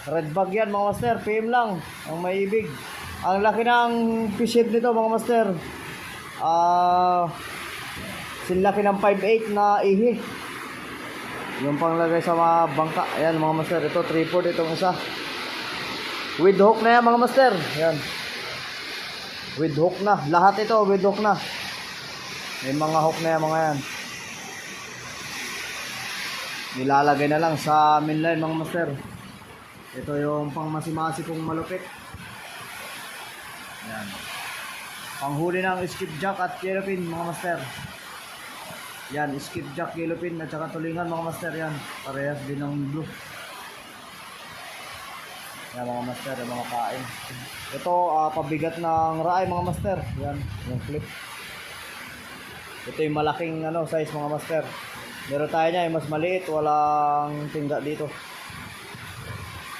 Red bag yan mga master, PM lang ang may ibig. Ang laki ng fishhead nito mga master. Sinlaki ng 5'8 na ihi. Yung panglagay sa mga bangka. Ayan mga master, ito 3/4 itong isa. With hook na yan mga master. Ayan. With hook na. Lahat ito with hook na. May mga hook na yan mga yan. Nilalagay na lang sa mainline mga master. Ito yung pangmasimasi kong malupit. Ayan. Panghuli ng skipjack at yellowfin mga master. Yan, skipjack, yellowfin at saka tulingan mga master yan. Parehas din ng blue. Yan mga master, yung mga kain. Ito, pabigat ng raay mga master. Yan, yung clip. Ito yung malaking size mga master. Meron tayo niya, yung mas maliit, walang tingga dito.